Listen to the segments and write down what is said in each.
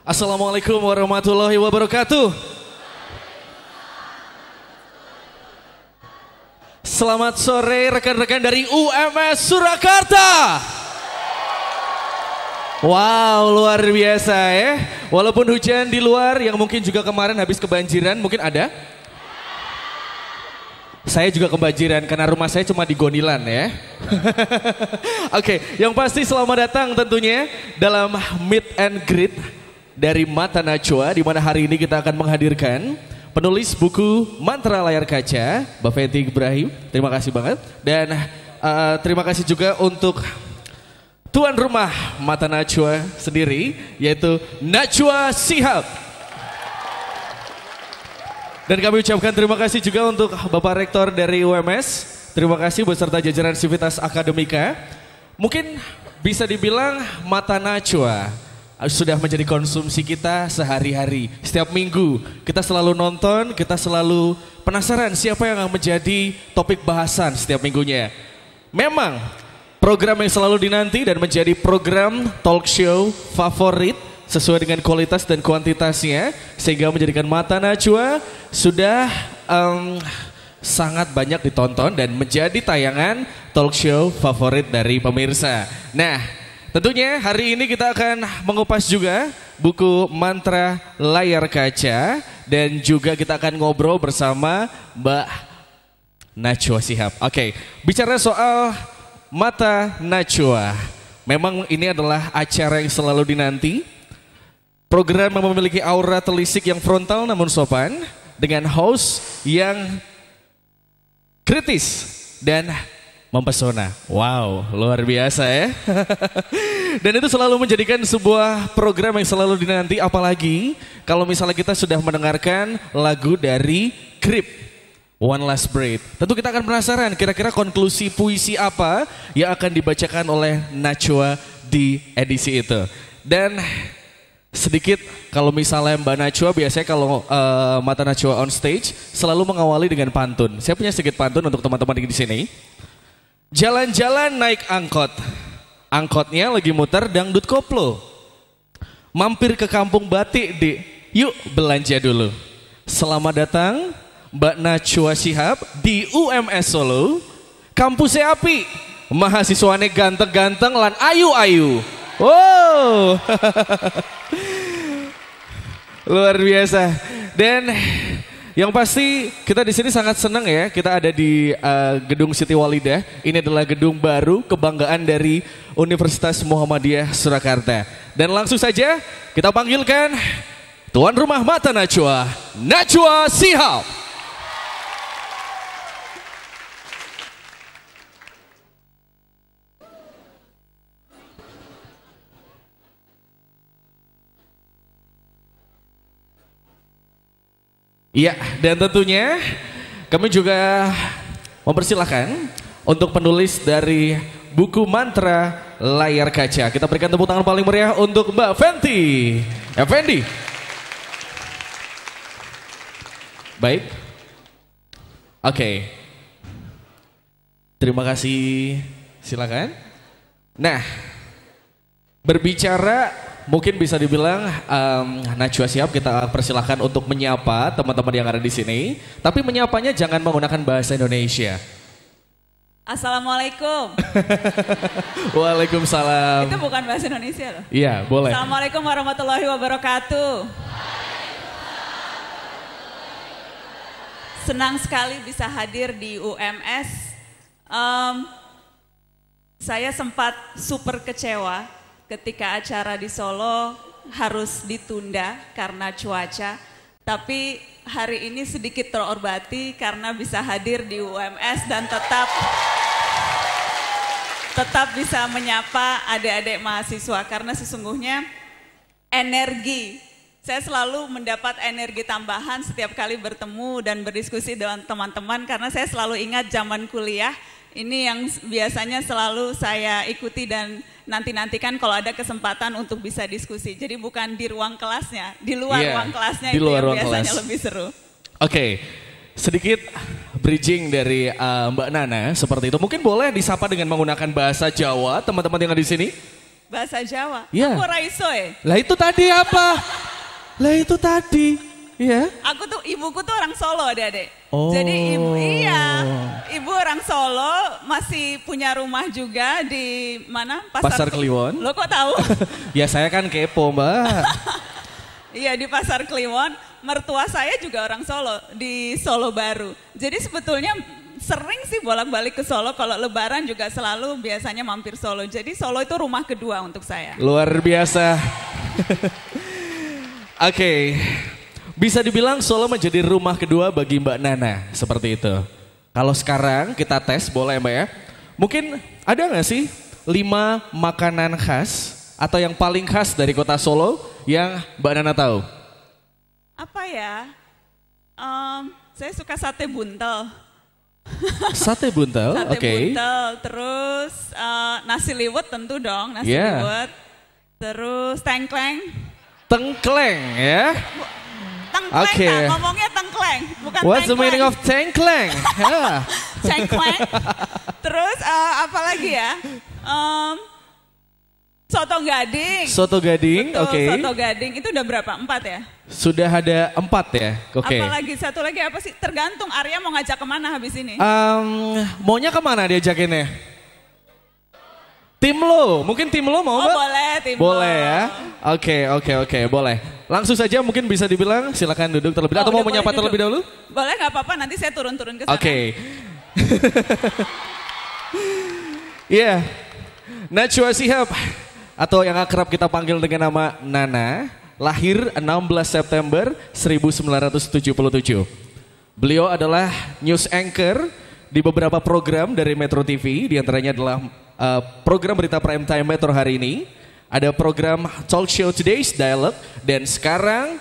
Assalamualaikum warahmatullahi wabarakatuh. Selamat sore rekan-rekan dari UMS Surakarta. Wow, luar biasa ya. Walaupun hujan di luar yang mungkin juga kemarin habis kebanjiran, mungkin ada. Saya juga kebanjiran karena rumah saya cuma di Gonilan ya. Oke, yang pasti selamat datang tentunya dalam Meet and Greet dari Mata Najwa, di mana hari ini kita akan menghadirkan penulis buku Mantra Layar Kaca, Mbak Fenty Ibrahim. Terima kasih banget. Dan terima kasih juga untuk tuan rumah Mata Najwa sendiri, yaitu Najwa Shihab. Dan kami ucapkan terima kasih juga untuk Bapak Rektor dari UMS. Terima kasih beserta jajaran Sivitas Akademika. Mungkin bisa dibilang Mata Najwa sudah menjadi konsumsi kita sehari-hari. Setiap minggu kita selalu nonton, kita selalu penasaran siapa yang akan menjadi topik bahasan setiap minggunya. Memang program yang selalu dinanti dan menjadi program talk show favorit sesuai dengan kualitas dan kuantitasnya, sehingga menjadikan Mata Najwa sudah sangat banyak ditonton dan menjadi tayangan talk show favorit dari pemirsa. Nah, tentunya hari ini kita akan mengupas juga buku Mantra Layar Kaca, dan juga kita akan ngobrol bersama Mbak Najwa Shihab. Oke, bicara soal Mata Najwa, memang ini adalah acara yang selalu dinanti. Program yang memiliki aura telisik yang frontal namun sopan, dengan host yang kritis dan mempesona. Wow, luar biasa ya. Dan itu selalu menjadikan sebuah program yang selalu dinanti, apalagi kalau misalnya kita sudah mendengarkan lagu dari Krip, One Last Breath. Tentu kita akan penasaran kira-kira konklusi puisi apa yang akan dibacakan oleh Najwa di edisi itu. Dan sedikit kalau misalnya Mbak Najwa biasanya kalau Mata Najwa on stage selalu mengawali dengan pantun. Saya punya sedikit pantun untuk teman-teman di sini. Jalan-jalan naik angkot, angkotnya lagi muter dangdut koplo. Mampir ke kampung batik yuk belanja dulu. Selamat datang Mbak Najwa Shihab di UMS Solo. Kampusnya api, mahasiswane ganteng-ganteng lan ayu-ayu. Wow, luar biasa. Dan yang pasti kita di sini sangat senang ya, kita ada di Gedung Siti Walidah. Ini adalah gedung baru kebanggaan dari Universitas Muhammadiyah Surakarta. Dan langsung saja kita panggilkan tuan rumah Mata Najwa, Najwa Shihab. Iya, dan tentunya kami juga mempersilahkan untuk penulis dari buku Mantra Layar Kaca. Kita berikan tepuk tangan paling meriah untuk Mbak Fenty. Fendi. Baik. Oke. Terima kasih. Silakan. Nah, berbicara mungkin bisa dibilang Najwa Shihab kita persilahkan untuk menyapa teman-teman yang ada di sini. Tapi menyapanya jangan menggunakan bahasa Indonesia. Assalamualaikum. Waalaikumsalam. Itu bukan bahasa Indonesia loh. Iya, boleh. Assalamualaikum warahmatullahi wabarakatuh. Senang sekali bisa hadir di UMS. Saya sempat super kecewa ketika acara di Solo harus ditunda karena cuaca. Tapi hari ini sedikit terobati karena bisa hadir di UMS dan tetap bisa menyapa adik-adik mahasiswa. Karena sesungguhnya energi, saya selalu mendapat energi tambahan setiap kali bertemu dan berdiskusi dengan teman-teman. Karena saya selalu ingat zaman kuliah, ini yang biasanya selalu saya ikuti dan nanti-nantikan kalau ada kesempatan untuk bisa diskusi. Jadi bukan di ruang kelasnya, di luar ruang kelasnya, di itu yang biasanya kelas lebih seru. Oke, sedikit bridging dari Mbak Nana seperti itu. Mungkin boleh disapa dengan menggunakan bahasa Jawa teman-teman yang ada di sini. Bahasa Jawa. Iya. Aku raiso Lah itu tadi apa? Lah itu tadi. Iya. Aku tuh, ibuku tuh orang Solo adik-adik. Oh. Jadi ibu orang Solo, masih punya rumah juga di mana? Pasar Kliwon. Lo kok tahu? Ya saya kan kepo Mbak. Iya di Pasar Kliwon. Mertua saya juga orang Solo, di Solo Baru. Jadi sebetulnya sering sih bolak-balik ke Solo, kalau lebaran juga selalu biasanya mampir Solo. Jadi Solo itu rumah kedua untuk saya. Luar biasa. Oke. Bisa dibilang Solo menjadi rumah kedua bagi Mbak Nana, seperti itu. Kalau sekarang kita tes, boleh Mbak ya? Mungkin ada nggak sih 5 makanan khas atau yang paling khas dari kota Solo yang Mbak Nana tahu? Apa ya? Saya suka sate buntel. Sate buntel, Sate oke. buntel, terus nasi liwet tentu dong, nasi liwet. Terus tengkleng. Tengkleng ya? Tengkleng, Okay. ngomongnya tengkleng, bukan What's the tengkleng. meaning of tengkleng? Yeah. Tengkleng. Terus apa lagi ya? Soto gading. Soto gading, Betul, oke. Soto gading, itu udah berapa? 4 ya? Sudah ada 4 ya, oke. Apalagi satu lagi apa sih? Tergantung Arya mau ngajak kemana habis ini. Maunya kemana diajakinnya? Tim lo, mungkin tim lo mau Oh Mbak? boleh, tim Boleh lo. ya? Oke, boleh. Langsung saja mungkin bisa dibilang, silakan duduk terlebih dahulu. Atau mau udah menyapa boleh terlebih dahulu? Boleh nggak apa-apa, nanti saya turun-turun ke sana. Oke. Iya, Najwa Shihab atau yang akrab kita panggil dengan nama Nana, lahir 16 September 1977. Beliau adalah news anchor di beberapa program dari Metro TV, diantaranya adalah program berita prime time Metro hari ini, ada program talk show Today's Dialogue, dan sekarang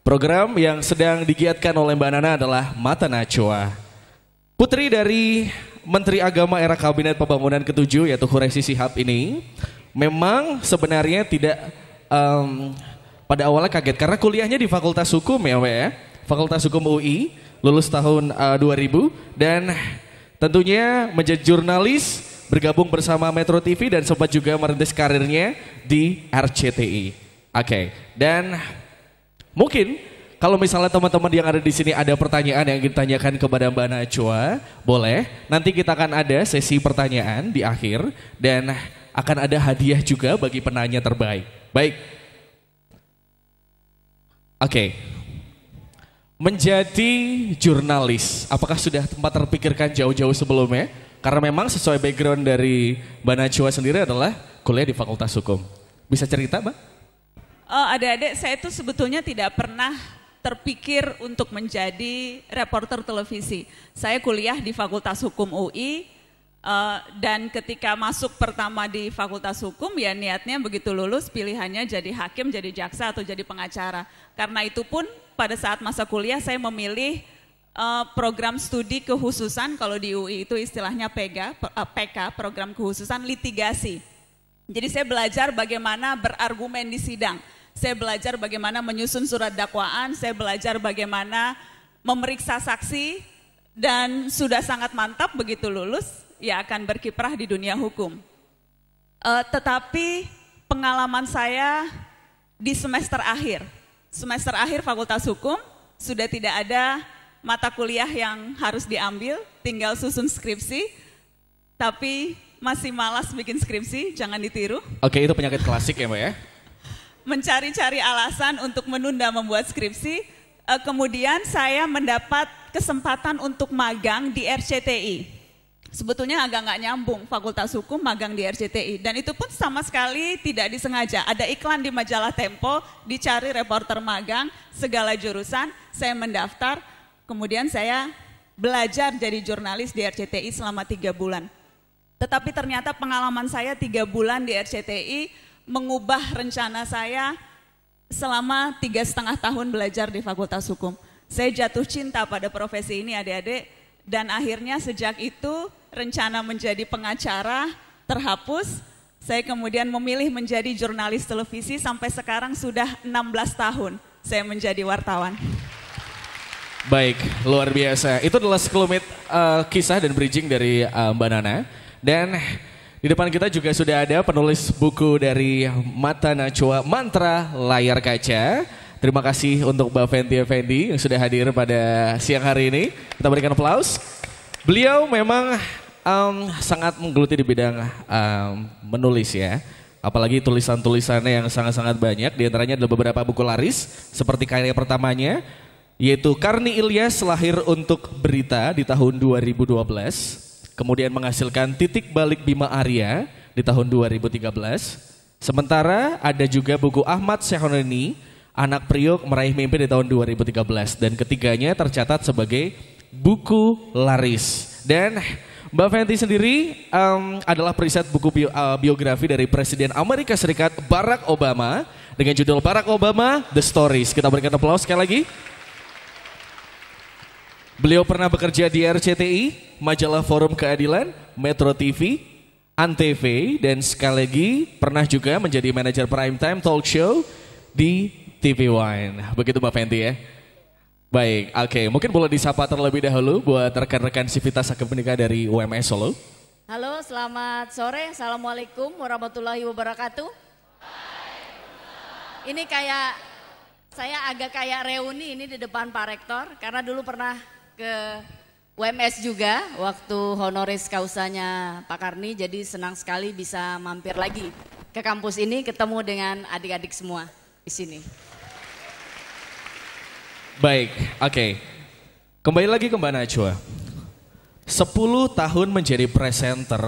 program yang sedang digiatkan oleh Mbak Nana adalah Mata Najwa. Putri dari Menteri Agama era Kabinet Pembangunan ke-7 yaitu Khuraisy Shihab ini memang sebenarnya tidak pada awalnya kaget karena kuliahnya di Fakultas Hukum ya Mbak ya, Fakultas Hukum UI, lulus tahun 2000 dan tentunya menjadi jurnalis, bergabung bersama Metro TV dan sempat juga merintis karirnya di RCTI. Oke, dan mungkin kalau misalnya teman-teman yang ada di sini ada pertanyaan yang ingin ditanyakan kepada Mbak Najwa, boleh. Nanti kita akan ada sesi pertanyaan di akhir dan akan ada hadiah juga bagi penanya terbaik. Baik. Oke. Menjadi jurnalis, apakah sudah tempat terpikirkan jauh-jauh sebelumnya? Karena memang sesuai background dari Mbak Najwa sendiri adalah kuliah di Fakultas Hukum. Bisa cerita, Mbak? Adik-adik, saya itu sebetulnya tidak pernah terpikir untuk menjadi reporter televisi. Saya kuliah di Fakultas Hukum UI dan ketika masuk pertama di Fakultas Hukum ya niatnya begitu lulus pilihannya jadi hakim, jadi jaksa atau jadi pengacara. Karena itu pun pada saat masa kuliah saya memilih program studi kekhususan, kalau di UI itu istilahnya PK, program kekhususan litigasi. Jadi saya belajar bagaimana berargumen di sidang, saya belajar bagaimana menyusun surat dakwaan, saya belajar bagaimana memeriksa saksi, dan sudah sangat mantap begitu lulus, ya akan berkiprah di dunia hukum. Tetapi pengalaman saya di semester akhir Fakultas Hukum, sudah tidak ada mata kuliah yang harus diambil, tinggal susun skripsi, tapi masih malas bikin skripsi, jangan ditiru. Oke, itu penyakit klasik ya Mbak ya? Mencari-cari alasan untuk menunda membuat skripsi, kemudian saya mendapat kesempatan untuk magang di RCTI. Sebetulnya agak nggak nyambung Fakultas Hukum magang di RCTI, dan itu pun sama sekali tidak disengaja. Ada iklan di majalah Tempo, dicari reporter magang, segala jurusan, saya mendaftar. Kemudian saya belajar jadi jurnalis di RCTI selama 3 bulan. Tetapi ternyata pengalaman saya 3 bulan di RCTI mengubah rencana saya selama 3,5 tahun belajar di Fakultas Hukum. Saya jatuh cinta pada profesi ini adik-adik, dan akhirnya sejak itu rencana menjadi pengacara terhapus. Saya kemudian memilih menjadi jurnalis televisi, sampai sekarang sudah 16 tahun saya menjadi wartawan. Baik, luar biasa. Itu adalah sekelumit kisah dan bridging dari Mbak Nana. Dan Di depan kita juga sudah ada penulis buku dari Mata Najwa Mantra Layar Kaca. Terima kasih untuk Mbak Fenty Effendi yang sudah hadir pada siang hari ini. Kita berikan aplaus. Beliau memang sangat menggeluti di bidang menulis ya. Apalagi tulisan-tulisannya yang sangat-sangat banyak. Di antaranya adalah beberapa buku laris. Seperti karya pertamanya, yaitu Karni Ilyas Lahir Untuk Berita di tahun 2012. Kemudian menghasilkan Titik Balik Bima Arya di tahun 2013. Sementara ada juga buku Ahmad Syahoneni, Anak Priok Meraih Mimpi di tahun 2013. Dan ketiganya tercatat sebagai buku laris. Dan Mbak Fenty sendiri adalah periset buku biografi dari Presiden Amerika Serikat Barack Obama dengan judul Barack Obama The Stories. Kita berikan aplaus sekali lagi. Beliau pernah bekerja di RCTI, Majalah Forum Keadilan, Metro TV, Antv, dan sekali lagi pernah juga menjadi manajer prime time talk show di TV One. Begitu Mbak Fenty ya. Baik, oke. Mungkin boleh disapa terlebih dahulu buat rekan-rekan Sivitas Akademika dari UMS Solo. Halo, selamat sore. Assalamualaikum warahmatullahi wabarakatuh. Ini saya agak kayak reuni ini di depan Pak Rektor, karena dulu pernah ke UMS juga waktu honoris causanya Pak Karni, jadi senang sekali bisa mampir lagi ke kampus ini, ketemu dengan adik-adik semua di sini. Baik, oke. Kembali lagi ke Mbak Najwa. 10 tahun menjadi presenter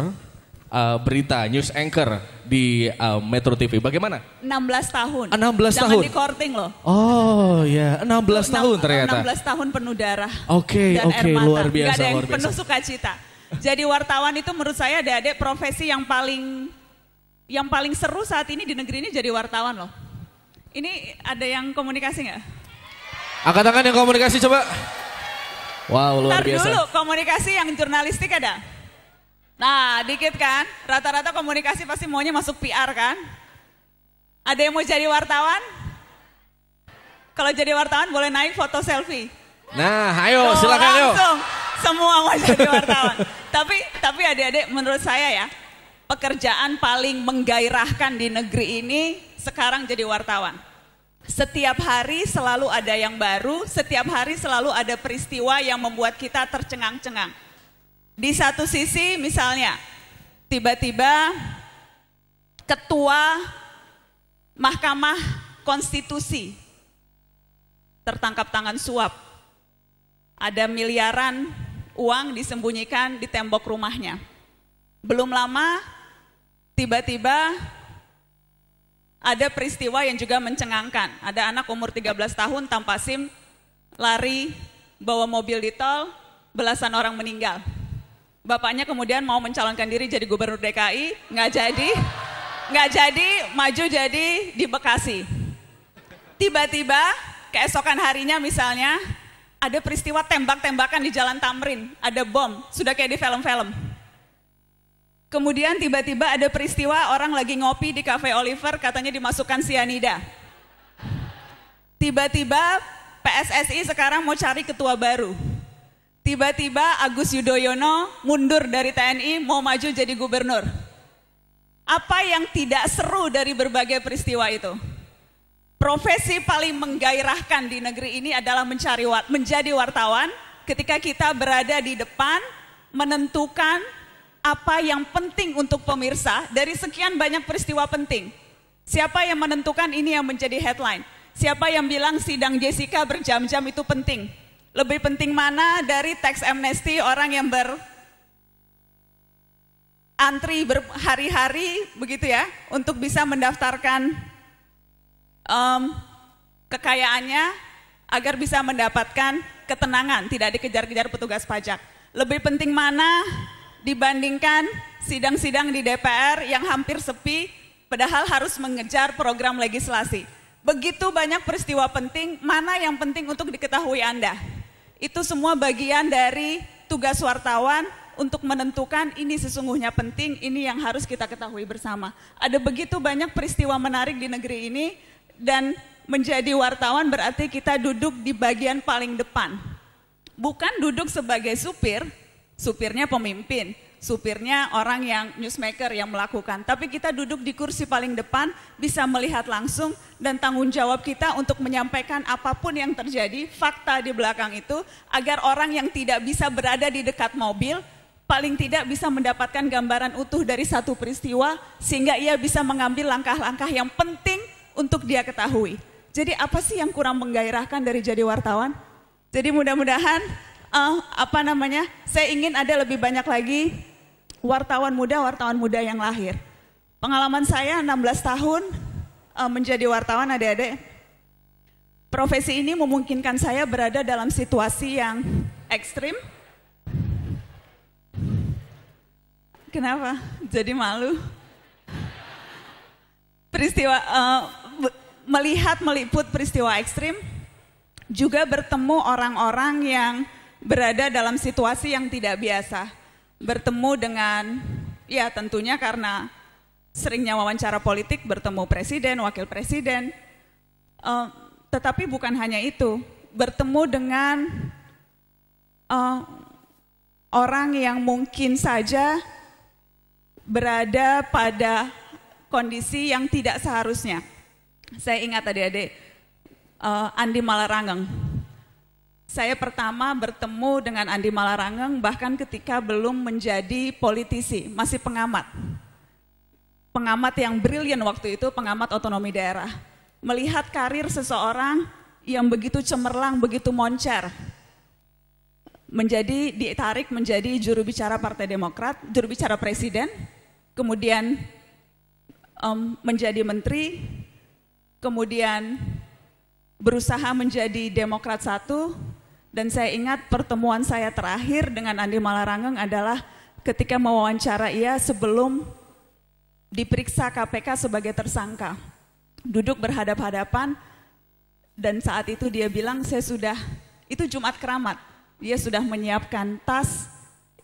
berita, news anchor di Metro TV. Bagaimana? 16 tahun. 16 Jangan tahun. di courting loh. Oh ya, 16 tahun ternyata. 16 tahun penuh darah. Oke, luar biasa. Gak ada yang luar biasa. penuh sukacita. Jadi wartawan itu menurut saya adik-adik profesi yang paling seru saat ini di negeri ini jadi wartawan loh. Ini ada yang komunikasi nggak? Angkat tangan yang komunikasi coba. Wow, luar biasa. Dulu komunikasi yang jurnalistik ada. Nah, dikit kan, rata-rata komunikasi pasti maunya masuk PR kan? Ada yang mau jadi wartawan? Kalau jadi wartawan boleh naik foto selfie. Nah, ayo silakan yuk. Langsung, semua mau jadi wartawan. tapi adik-adik menurut saya ya, pekerjaan paling menggairahkan di negeri ini sekarang jadi wartawan. Setiap hari selalu ada yang baru, setiap hari selalu ada peristiwa yang membuat kita tercengang-cengang. Di satu sisi misalnya, tiba-tiba ketua Mahkamah Konstitusi tertangkap tangan suap. Ada miliaran uang disembunyikan di tembok rumahnya. Belum lama, tiba-tiba ada peristiwa yang juga mencengangkan. Ada anak umur 13 tahun tanpa SIM, lari, bawa mobil di tol, belasan orang meninggal. Bapaknya kemudian mau mencalonkan diri jadi gubernur DKI, nggak jadi, maju jadi di Bekasi. Tiba-tiba keesokan harinya misalnya ada peristiwa tembak-tembakan di Jalan Tamrin, ada bom, sudah kayak di film-film. Kemudian tiba-tiba ada peristiwa orang lagi ngopi di Cafe Oliver, katanya dimasukkan sianida. Tiba-tiba PSSI sekarang mau cari ketua baru. Tiba-tiba Agus Yudhoyono mundur dari TNI, mau maju jadi gubernur. Apa yang tidak seru dari berbagai peristiwa itu? Profesi paling menggairahkan di negeri ini adalah menjadi wartawan ketika kita berada di depan menentukan apa yang penting untuk pemirsa dari sekian banyak peristiwa penting. Siapa yang menentukan ini yang menjadi headline? Siapa yang bilang sidang Jessica berjam-jam itu penting? Lebih penting mana dari tax amnesty orang yang berantri berhari-hari begitu ya untuk bisa mendaftarkan kekayaannya agar bisa mendapatkan ketenangan, tidak dikejar-kejar petugas pajak. Lebih penting mana dibandingkan sidang-sidang di DPR yang hampir sepi padahal harus mengejar program legislasi. Begitu banyak peristiwa penting, mana yang penting untuk diketahui Anda? Itu semua bagian dari tugas wartawan untuk menentukan ini sesungguhnya penting, ini yang harus kita ketahui bersama. Ada begitu banyak peristiwa menarik di negeri ini dan menjadi wartawan berarti kita duduk di bagian paling depan. Bukan duduk sebagai supir, supirnya pemimpin. supirnya orang yang newsmaker yang melakukan. Tapi kita duduk di kursi paling depan, bisa melihat langsung, dan tanggung jawab kita untuk menyampaikan apapun yang terjadi, fakta di belakang itu, agar orang yang tidak bisa berada di dekat mobil, paling tidak bisa mendapatkan gambaran utuh dari satu peristiwa, sehingga ia bisa mengambil langkah-langkah yang penting untuk dia ketahui. Jadi apa sih yang kurang menggairahkan dari jadi wartawan? Jadi mudah-mudahan saya ingin ada lebih banyak lagi wartawan muda yang lahir. Pengalaman saya 16 tahun menjadi wartawan, adik-adik. Profesi ini memungkinkan saya berada dalam situasi yang ekstrim. Kenapa? Jadi malu. Peristiwa meliput peristiwa ekstrim, juga bertemu orang-orang yang berada dalam situasi yang tidak biasa. Bertemu dengan, ya tentunya karena seringnya wawancara politik, bertemu presiden, wakil presiden. Tetapi bukan hanya itu, bertemu dengan orang yang mungkin saja berada pada kondisi yang tidak seharusnya. Saya ingat adik-adik, Andi Malarangeng. Saya pertama bertemu dengan Andi Malarangeng bahkan ketika belum menjadi politisi, masih pengamat. Pengamat yang brilian waktu itu, pengamat otonomi daerah. Melihat karir seseorang yang begitu cemerlang, begitu moncer. Ditarik menjadi juru bicara Partai Demokrat, juru bicara presiden, kemudian menjadi menteri, kemudian berusaha menjadi Demokrat 1, dan saya ingat pertemuan saya terakhir dengan Andi Malarangeng adalah ketika mewawancara ia sebelum diperiksa KPK sebagai tersangka. Duduk berhadap-hadapan, dan saat itu dia bilang, itu Jumat Keramat, dia sudah menyiapkan tas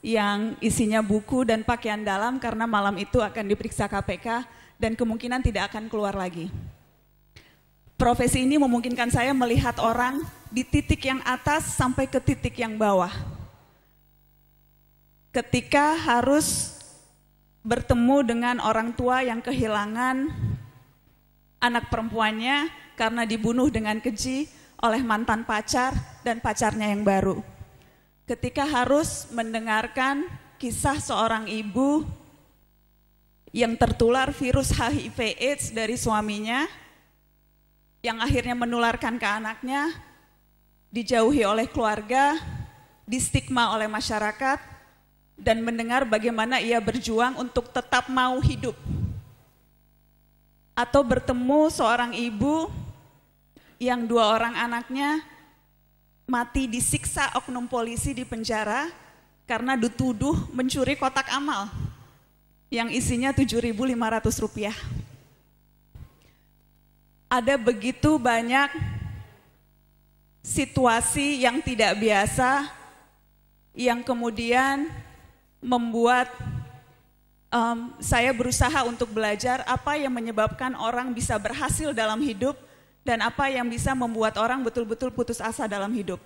yang isinya buku dan pakaian dalam karena malam itu akan diperiksa KPK dan kemungkinan tidak akan keluar lagi. Profesi ini memungkinkan saya melihat orang di titik yang atas sampai ke titik yang bawah. Ketika harus bertemu dengan orang tua yang kehilangan anak perempuannya karena dibunuh dengan keji oleh mantan pacar dan pacarnya yang baru. Ketika harus mendengarkan kisah seorang ibu yang tertular virus HIV/AIDS dari suaminya, yang akhirnya menularkan ke anaknya, dijauhi oleh keluarga, distigma oleh masyarakat, dan mendengar bagaimana ia berjuang untuk tetap mau hidup. Atau bertemu seorang ibu yang 2 orang anaknya mati disiksa oknum polisi di penjara karena dituduh mencuri kotak amal yang isinya Rp7.500. Ada begitu banyak situasi yang tidak biasa yang kemudian membuat saya berusaha untuk belajar apa yang menyebabkan orang bisa berhasil dalam hidup dan apa yang bisa membuat orang betul-betul putus asa dalam hidup.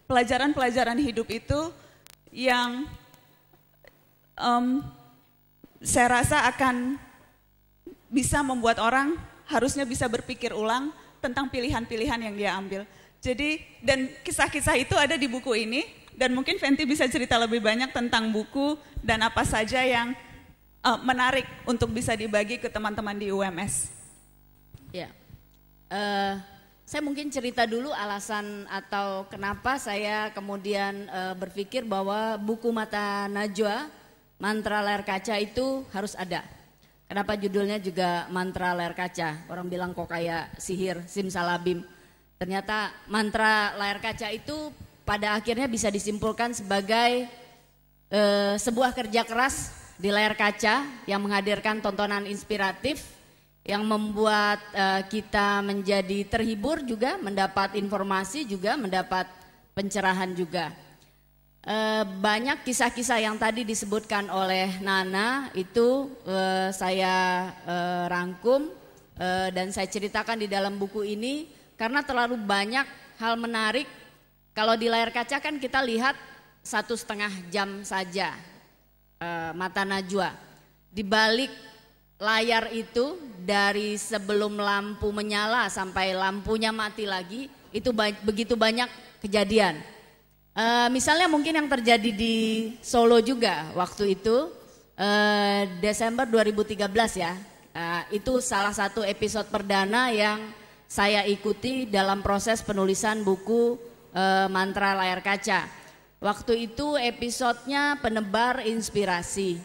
Pelajaran-pelajaran hidup itu yang saya rasa akan bisa membuat orang harusnya bisa berpikir ulang tentang pilihan-pilihan yang dia ambil. Jadi, dan kisah-kisah itu ada di buku ini, dan mungkin Fenty bisa cerita lebih banyak tentang buku dan apa saja yang menarik untuk bisa dibagi ke teman-teman di UMS. Ya, saya mungkin cerita dulu alasan atau kenapa saya kemudian berpikir bahwa buku Mata Najwa, Mantra Layar Kaca itu harus ada. Kenapa judulnya juga Mantra Layar Kaca? Orang bilang kok kayak sihir, simsalabim. Ternyata mantra layar kaca itu pada akhirnya bisa disimpulkan sebagai sebuah kerja keras di layar kaca yang menghadirkan tontonan inspiratif, yang membuat kita menjadi terhibur juga, mendapat informasi juga, mendapat pencerahan juga. Banyak kisah-kisah yang tadi disebutkan oleh Nana itu saya rangkum dan saya ceritakan di dalam buku ini karena terlalu banyak hal menarik. Kalau di layar kaca kan kita lihat 1,5 jam saja. Mata Najwa. Di balik layar itu dari sebelum lampu menyala sampai lampunya mati lagi itu begitu banyak kejadian. Misalnya mungkin yang terjadi di Solo juga waktu itu Desember 2013 ya. Itu salah satu episode perdana yang saya ikuti dalam proses penulisan buku Mantra Layar Kaca. Waktu itu episodenya penebar inspirasi.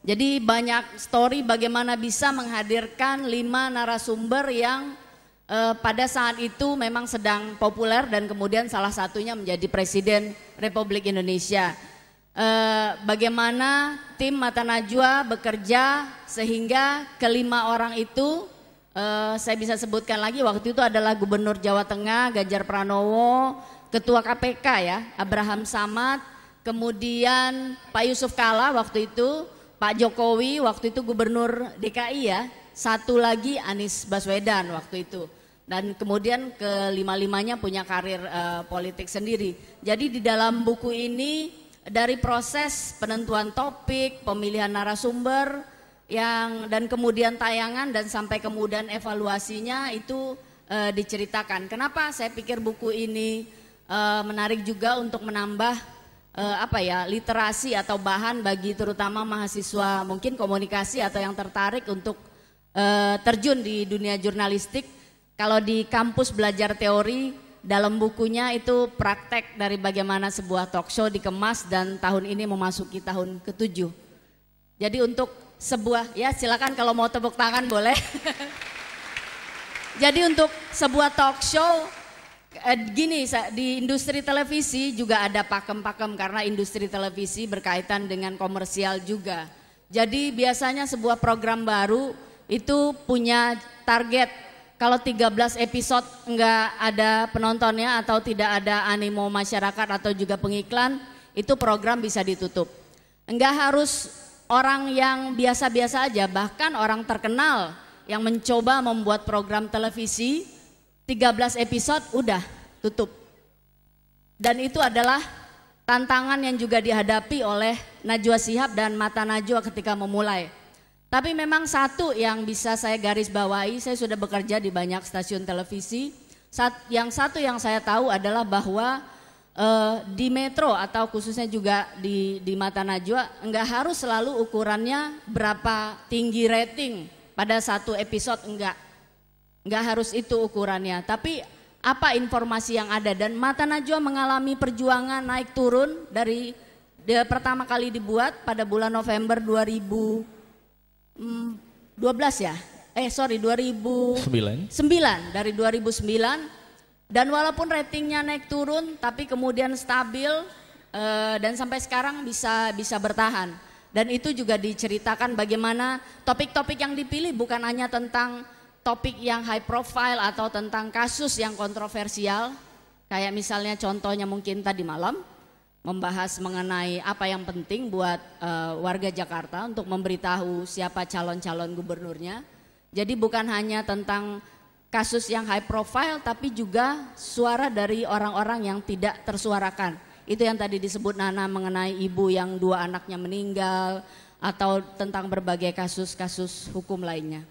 Jadi banyak story bagaimana bisa menghadirkan 5 narasumber yang pada saat itu memang sedang populer dan kemudian salah satunya menjadi Presiden Republik Indonesia. Bagaimana tim Mata Najwa bekerja sehingga kelima orang itu saya bisa sebutkan lagi, waktu itu adalah Gubernur Jawa Tengah Ganjar Pranowo, Ketua KPK ya Abraham Samad, kemudian Pak Yusuf Kalla waktu itu, Pak Jokowi waktu itu Gubernur DKI ya, satu lagi Anies Baswedan waktu itu. Dan kemudian kelima-limanya punya karir politik sendiri. Jadi di dalam buku ini dari proses penentuan topik, pemilihan narasumber, dan kemudian tayangan dan sampai kemudian evaluasinya itu diceritakan. Kenapa saya pikir buku ini menarik juga untuk menambah literasi atau bahan bagi terutama mahasiswa mungkin komunikasi atau yang tertarik untuk terjun di dunia jurnalistik. Kalau di kampus belajar teori, dalam bukunya itu praktek dari bagaimana sebuah talk show dikemas dan tahun ini memasuki tahun ke-7. Jadi untuk sebuah, ya silakan kalau mau tepuk tangan boleh. Jadi untuk sebuah talk show gini, di industri televisi juga ada pakem-pakem karena industri televisi berkaitan dengan komersial juga. Jadi biasanya sebuah program baru itu punya target. Kalau 13 episode enggak ada penontonnya atau tidak ada animo masyarakat atau juga pengiklan, itu program bisa ditutup. Enggak harus orang yang biasa-biasa aja, bahkan orang terkenal yang mencoba membuat program televisi 13 episode udah tutup. Dan itu adalah tantangan yang juga dihadapi oleh Najwa Shihab dan Mata Najwa ketika memulai. Tapi memang satu yang bisa saya garis bawahi, saya sudah bekerja di banyak stasiun televisi. Yang satu yang saya tahu adalah bahwa di Metro atau khususnya juga di Mata Najwa enggak harus selalu ukurannya berapa tinggi rating pada satu episode, enggak harus itu ukurannya, tapi apa informasi yang ada. Dan Mata Najwa mengalami perjuangan naik turun dari pertama kali dibuat pada bulan November 2012 ya, 2009, dari 2009. Dan walaupun ratingnya naik turun, tapi kemudian stabil dan sampai sekarang bisa bertahan. Dan itu juga diceritakan bagaimana topik-topik yang dipilih bukan hanya tentang topik yang high profile atau tentang kasus yang kontroversial. Kayak misalnya contohnya mungkin tadi malam membahas mengenai apa yang penting buat warga Jakarta untuk memberitahu siapa calon-calon gubernurnya. Jadi bukan hanya tentang kasus yang high profile tapi juga suara dari orang-orang yang tidak tersuarakan. Itu yang tadi disebut Nana mengenai ibu yang 2 anaknya meninggal atau tentang berbagai kasus-kasus hukum lainnya.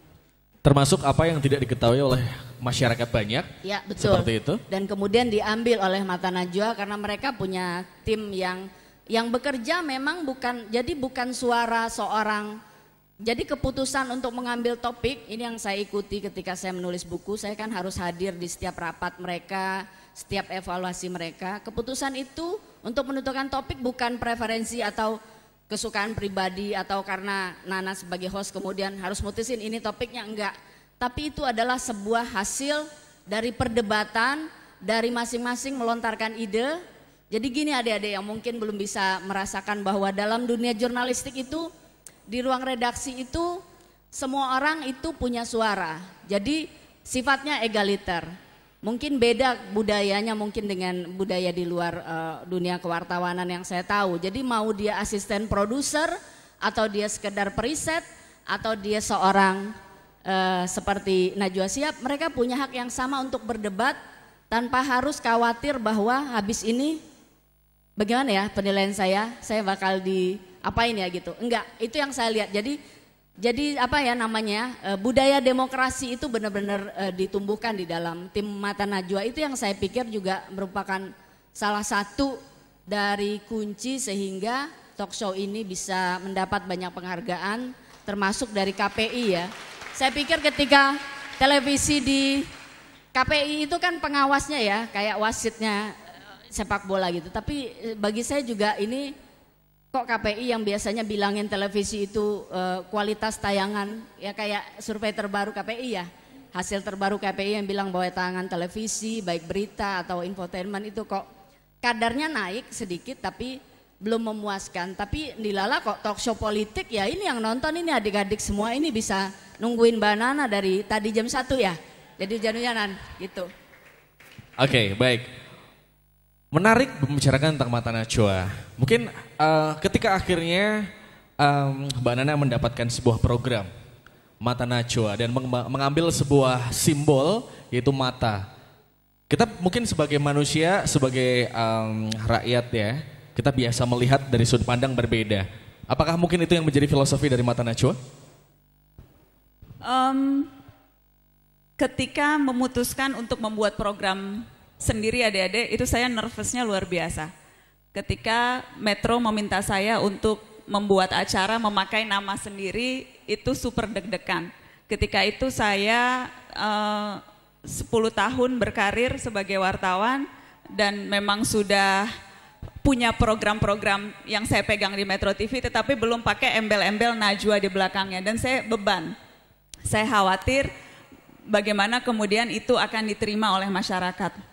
Termasuk apa yang tidak diketahui oleh masyarakat banyak. Ya, betul. Seperti itu. Dan kemudian diambil oleh Mata Najwa karena mereka punya tim yang bekerja memang bukan suara seorang. Jadi keputusan untuk mengambil topik ini yang saya ikuti ketika saya menulis buku. Saya kan harus hadir di setiap rapat mereka, setiap evaluasi mereka. Keputusan itu untuk menentukan topik bukan preferensi atau kesukaan pribadi atau karena Nana sebagai host kemudian harus mutusin ini topiknya, enggak. Tapi itu adalah sebuah hasil dari perdebatan, dari masing-masing melontarkan ide. Jadi gini adik-adik yang mungkin belum bisa merasakan bahwa dalam dunia jurnalistik itu di ruang redaksi itu semua orang itu punya suara. Jadi sifatnya egaliter. Mungkin beda budayanya mungkin dengan budaya di luar dunia kewartawanan yang saya tahu. Jadi mau dia asisten produser atau dia sekedar periset atau dia seorang seperti Najwa Shihab, mereka punya hak yang sama untuk berdebat tanpa harus khawatir bahwa habis ini bagaimana ya penilaian saya bakal diapain ya gitu. Enggak, itu yang saya lihat. Jadi apa ya namanya, budaya demokrasi itu benar-benar ditumbuhkan di dalam tim Mata Najwa. Itu yang saya pikir juga merupakan salah satu dari kunci sehingga talk show ini bisa mendapat banyak penghargaan, termasuk dari KPI ya. Saya pikir ketika televisi di KPI itu kan pengawasnya ya, kayak wasitnya sepak bola gitu. Tapi bagi saya juga ini kok KPI yang biasanya bilangin televisi itu kualitas tayangan, ya kayak survei terbaru KPI ya. Hasil terbaru KPI yang bilang bahwa tayangan televisi, baik berita atau infotainment itu kok kadarnya naik sedikit tapi belum memuaskan. Tapi dilala kok talk show politik ya, ini yang nonton ini adik-adik semua ini bisa nungguin Mbak Nana dari tadi jam 1 ya. Jadi jangan gitu. Oke, baik. Menarik membicarakan tentang Mata Najwa. Mungkin ketika akhirnya Mbak Nana mendapatkan sebuah program Mata Najwa dan mengambil sebuah simbol yaitu mata. Kita mungkin sebagai manusia, sebagai rakyat ya, kita biasa melihat dari sudut pandang berbeda. Apakah mungkin itu yang menjadi filosofi dari Mata Najwa? Ketika memutuskan untuk membuat program sendiri adik-adik, itu saya nervousnya luar biasa. Ketika Metro meminta saya untuk membuat acara memakai nama sendiri, itu super deg-degan. Ketika itu saya 10 tahun berkarir sebagai wartawan dan memang sudah punya program-program yang saya pegang di Metro TV, tetapi belum pakai embel-embel Najwa di belakangnya, dan saya beban. Saya khawatir bagaimana kemudian itu akan diterima oleh masyarakat.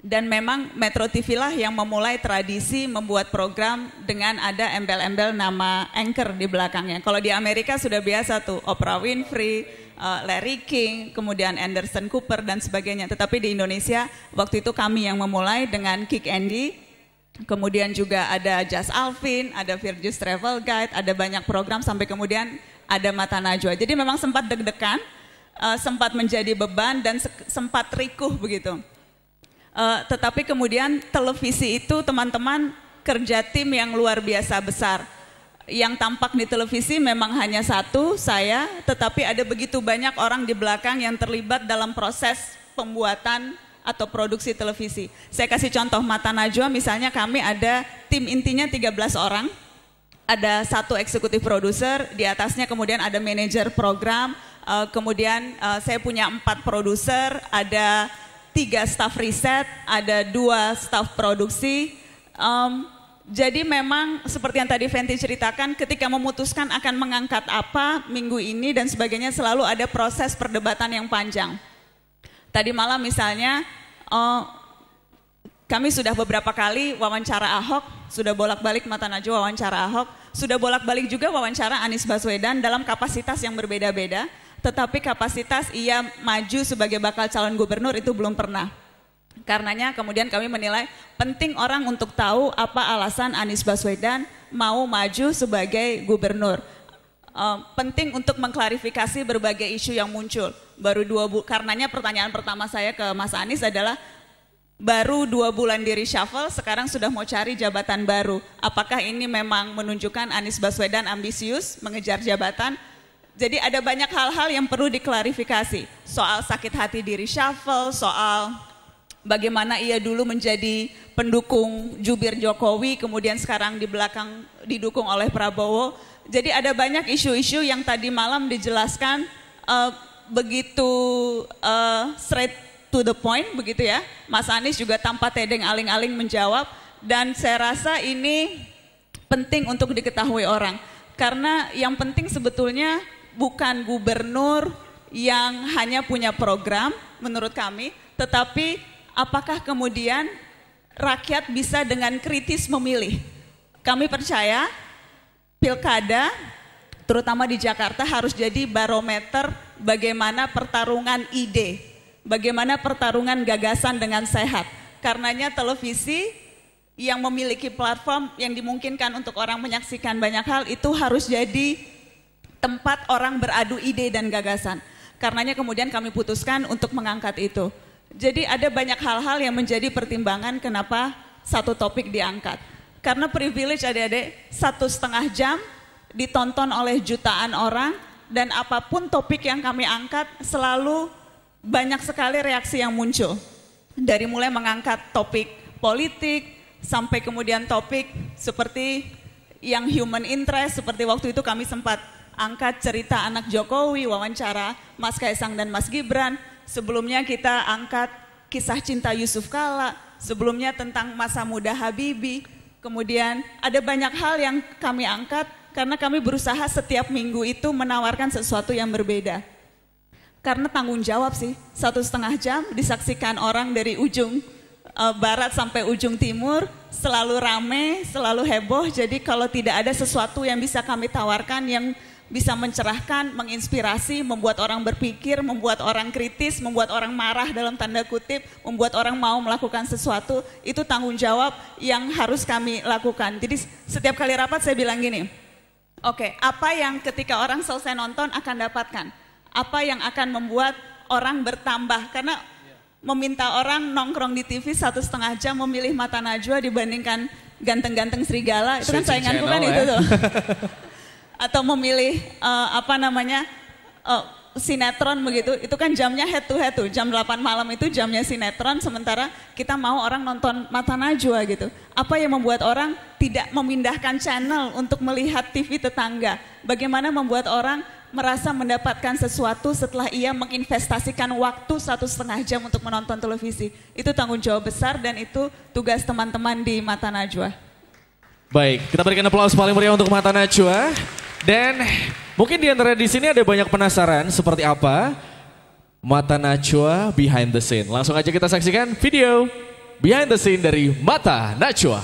Dan memang Metro TV lah yang memulai tradisi membuat program dengan ada embel-embel nama anchor di belakangnya. Kalau di Amerika sudah biasa tuh, Oprah Winfrey, Larry King, kemudian Anderson Cooper dan sebagainya. Tetapi di Indonesia waktu itu kami yang memulai dengan Kick Andy, kemudian juga ada Just Alvin, ada Virgis Travel Guide, ada banyak program sampai kemudian ada Mata Najwa. Jadi memang sempat deg-degan, sempat menjadi beban dan sempat rikuh begitu. Tetapi kemudian televisi itu teman-teman kerja tim yang luar biasa besar. Yang tampak di televisi memang hanya satu, saya, tetapi ada begitu banyak orang di belakang yang terlibat dalam proses pembuatan atau produksi televisi. Saya kasih contoh Mata Najwa, misalnya kami ada tim intinya 13 orang, ada 1 eksekutif produser, di atasnya kemudian ada manajer program, kemudian saya punya 4 produser, ada 3 staf riset, ada 2 staf produksi. Jadi memang seperti yang tadi Fenty ceritakan, ketika memutuskan akan mengangkat apa minggu ini dan sebagainya, selalu ada proses perdebatan yang panjang. Tadi malam misalnya kami sudah beberapa kali wawancara Ahok, sudah bolak-balik Mata Najwa wawancara Ahok, sudah bolak-balik juga wawancara Anies Baswedan dalam kapasitas yang berbeda-beda. Tetapi kapasitas ia maju sebagai bakal calon gubernur itu belum pernah. Karenanya kemudian kami menilai penting orang untuk tahu apa alasan Anies Baswedan mau maju sebagai gubernur. Penting untuk mengklarifikasi berbagai isu yang muncul. Karenanya pertanyaan pertama saya ke Mas Anies adalah, baru 2 bulan di reshuffle, sekarang sudah mau cari jabatan baru. Apakah ini memang menunjukkan Anies Baswedan ambisius mengejar jabatan? Jadi ada banyak hal-hal yang perlu diklarifikasi. Soal sakit hati di reshuffle, soal bagaimana ia dulu menjadi pendukung jubir Jokowi, kemudian sekarang di belakang didukung oleh Prabowo. Jadi ada banyak isu-isu yang tadi malam dijelaskan begitu straight to the point begitu ya. Mas Anies juga tanpa tedeng aling-aling menjawab, dan saya rasa ini penting untuk diketahui orang. Karena yang penting sebetulnya bukan gubernur yang hanya punya program menurut kami, tetapi apakah kemudian rakyat bisa dengan kritis memilih. Kami percaya pilkada terutama di Jakarta harus jadi barometer bagaimana pertarungan ide, bagaimana pertarungan gagasan dengan sehat. Karenanya televisi yang memiliki platform yang dimungkinkan untuk orang menyaksikan banyak hal itu harus jadi tempat orang beradu ide dan gagasan. Karenanya kemudian kami putuskan untuk mengangkat itu. Jadi ada banyak hal-hal yang menjadi pertimbangan kenapa satu topik diangkat. karena privilege adik-adik 1,5 jam ditonton oleh jutaan orang dan apapun topik yang kami angkat selalu banyak sekali reaksi yang muncul. Dari mulai mengangkat topik politik sampai kemudian topik seperti yang human interest, seperti waktu itu kami sempat angkat cerita anak Jokowi, wawancara Mas Kaisang dan Mas Gibran. Sebelumnya kita angkat kisah cinta Yusuf Kala, sebelumnya tentang masa muda Habibie. Kemudian ada banyak hal yang kami angkat karena kami berusaha setiap minggu itu menawarkan sesuatu yang berbeda. Karena tanggung jawab sih, 1,5 jam disaksikan orang dari ujung barat sampai ujung timur, selalu rame, selalu heboh. Jadi kalau tidak ada sesuatu yang bisa kami tawarkan yang bisa mencerahkan, menginspirasi, membuat orang berpikir, membuat orang kritis, membuat orang marah dalam tanda kutip, membuat orang mau melakukan sesuatu, itu tanggung jawab yang harus kami lakukan. Jadi setiap kali rapat saya bilang gini, oke, apa yang ketika orang selesai nonton akan dapatkan? Apa yang akan membuat orang bertambah? Karena meminta orang nongkrong di TV 1,5 jam memilih Mata Najwa dibandingkan ganteng-ganteng serigala, itu kan sainganku kan itu tuh. Atau memilih sinetron begitu, itu kan jamnya head to head tuh, jam 8 malam itu jamnya sinetron, sementara kita mau orang nonton Mata Najwa gitu. Apa yang membuat orang tidak memindahkan channel untuk melihat TV tetangga? Bagaimana membuat orang merasa mendapatkan sesuatu setelah ia menginvestasikan waktu 1,5 jam untuk menonton televisi? Itu tanggung jawab besar dan itu tugas teman-teman di Mata Najwa. Baik, kita berikan aplaus paling meriah untuk Mata Najwa. Dan mungkin di antara di sini ada banyak penasaran seperti apa Mata Najwa behind the scene. Langsung aja kita saksikan video behind the scene dari Mata Najwa.